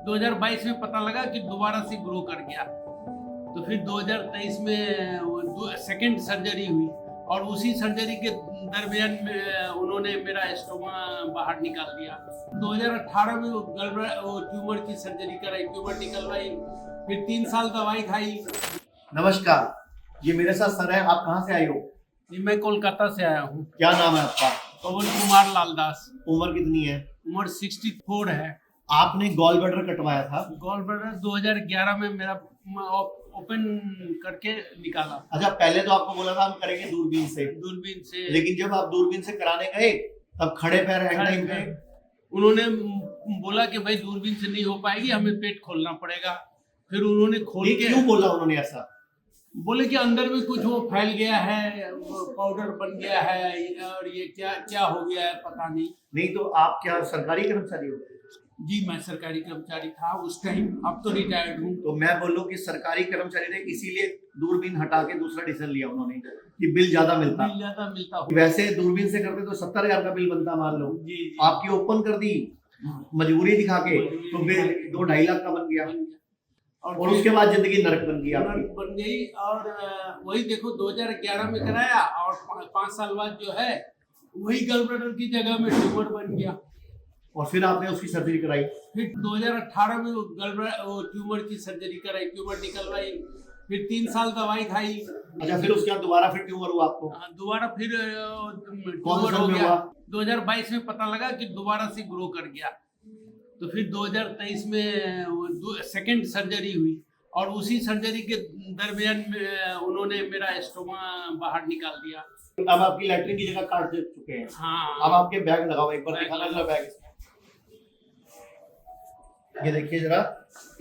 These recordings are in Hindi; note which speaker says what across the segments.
Speaker 1: 2022 में पता लगा कि दोबारा से ग्रो कर गया। तो फिर 2023 में सेकंड सर्जरी हुई और उसी सर्जरी के दरमियान में उन्होंने मेरा स्टोमा बाहर निकाल दिया। 2018 में वो ट्यूमर की सर्जरी कराई, ट्यूमर निकलवाई, फिर 3 साल दवाई खाई।
Speaker 2: नमस्कार, ये मेरे साथ सर है। आप कहाँ से आए हो?
Speaker 1: जी, मैं कोलकाता से आया हूँ।
Speaker 2: क्या नाम है आपका?
Speaker 1: पवन कुमार लालदास।
Speaker 2: उम्र कितनी है?
Speaker 1: उम्र 64 है।
Speaker 2: आपने गॉल ब्लैडर कटवाया था?
Speaker 1: गॉल ब्लैडर 2011 में मेरा ओपन करके निकाला।
Speaker 2: अच्छा, पहले तो आपको बोला था हम करेंगे दूरबीन से, लेकिन जब आप दूरबीन से कराने गए तब खड़े पैर हैंड पे
Speaker 1: उन्होंने बोला कि भाई दूरबीन से नहीं हो पाएगी, हमें पेट खोलना पड़ेगा। फिर उन्होंने खोल के
Speaker 2: क्यों बोला उन्होंने ऐसा?
Speaker 1: बोले कि अंदर में कुछ वो फैल गया है, पाउडर बन गया है और ये क्या क्या हो गया है पता नहीं।
Speaker 2: तो आप क्या सरकारी कर्मचारी हो?
Speaker 1: जी, मैं सरकारी कर्मचारी था उस टाइम, अब तो रिटायर्ड हूँ।
Speaker 2: तो मैं बोलूं कि सरकारी कर्मचारी थे, इसीलिए दूरबीन हटा के दूसरा डिसीजन लिया उन्होंने कि बिल ज्यादा मिलता। वैसे दूरबीन से करते तो 70,000 का बिल बनता, मान लो।
Speaker 1: जी।
Speaker 2: आपकी ओपन कर दी मजबूरी दिखा के, तो बिल 2-2.5 लाख का बन गया और उसके बाद जिंदगी नरक बन गई।
Speaker 1: और वही देखो 2011 में कराया और 5 साल बाद जो है वही गॉल ब्लैडर की जगह में ट्यूमर बन गया।
Speaker 2: और फिर आपने उसकी सर्जरी कराई?
Speaker 1: फिर 2018 में वो ट्यूमर की सर्जरी कराई, ट्यूमर निकलवाई, फिर 3 साल दवाई खाई।
Speaker 2: अच्छा, फिर उसके बाद दोबारा फिर ट्यूमर हुआ आपको?
Speaker 1: दोबारा फिर
Speaker 2: कौन सा हो गया?
Speaker 1: 2022 में पता लगा कि दोबारा से ग्रो कर गया। तो फिर 2023 में सेकंड सर्जरी हुई और उसी सर्जरी के दरमियान में उन्होंने मेरा स्टोमा बाहर निकाल दिया।
Speaker 2: अब आपकी लैट्रिन की जगह काट दे चुके हैं।
Speaker 1: हाँ।
Speaker 2: अब आपके बैग लगाओ, एक बार दिखाना जरा बैग। ये देखिए जरा,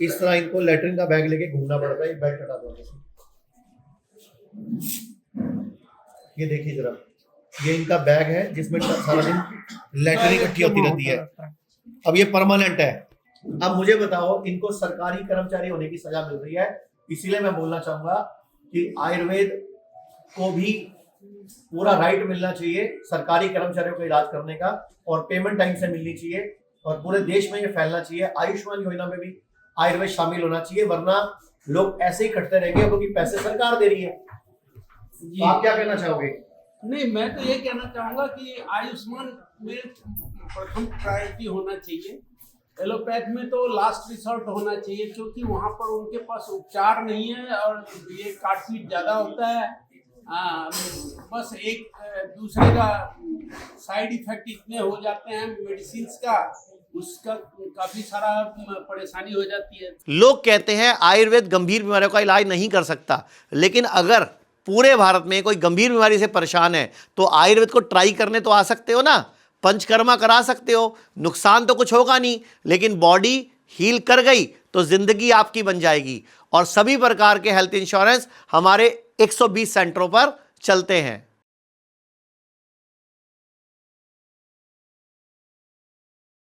Speaker 2: इस तरह इनको लैट्रिन का बैग लेके घूमना पड़ता है। ये बैग हटा दो। ये देखिए जरा, ये इनका बैग है जिसमें सारा दिन लैट्रिन इकट्ठी होती रहती है। अब ये परमानेंट है। अब मुझे बताओ, इनको सरकारी कर्मचारी होने की सजा मिल रही है, इसीलिए मैं बोलना चाहूंगा कि आयुर्वेद को भी पूरा राइट मिलना चाहिए सरकारी कर्मचारियों का इलाज करने का, और पेमेंट टाइम से मिलनी चाहिए, और पूरे देश में ये फैलना चाहिए। आयुष्मान योजना में भी आयुर्वेद शामिल होना चाहिए, वरना लोग ऐसे ही कटते रहेंगे क्योंकि पैसे सरकार दे रही है। तो आप क्या कहना चाहोगे?
Speaker 1: नहीं, मैं तो ये कहना चाहूंगा कि आयुष्मान में प्रथम प्रायोरिटी होना चाहिए। एलोपैथ में तो लास्ट रिसोर्ट होना चाहिए, क्योंकि वहाँ पर उनके पास उपचार नहीं है और ये काटपीट ज्यादा होता है। बस एक दूसरे का साइड इफेक्ट इतने हो जाते हैं मेडिसिन का, उसका काफी सारा परेशानी हो जाती है।
Speaker 3: लोग कहते हैं आयुर्वेद गंभीर बीमारियों का इलाज नहीं कर सकता, लेकिन अगर पूरे भारत में कोई गंभीर बीमारी से परेशान है तो आयुर्वेद को ट्राई करने तो आ सकते हो ना, पंचकर्मा करा सकते हो, नुकसान तो कुछ होगा नहीं, लेकिन बॉडी हील कर गई तो जिंदगी आपकी बन जाएगी। और सभी प्रकार के हेल्थ इंश्योरेंस हमारे 120 सेंटरों पर चलते हैं।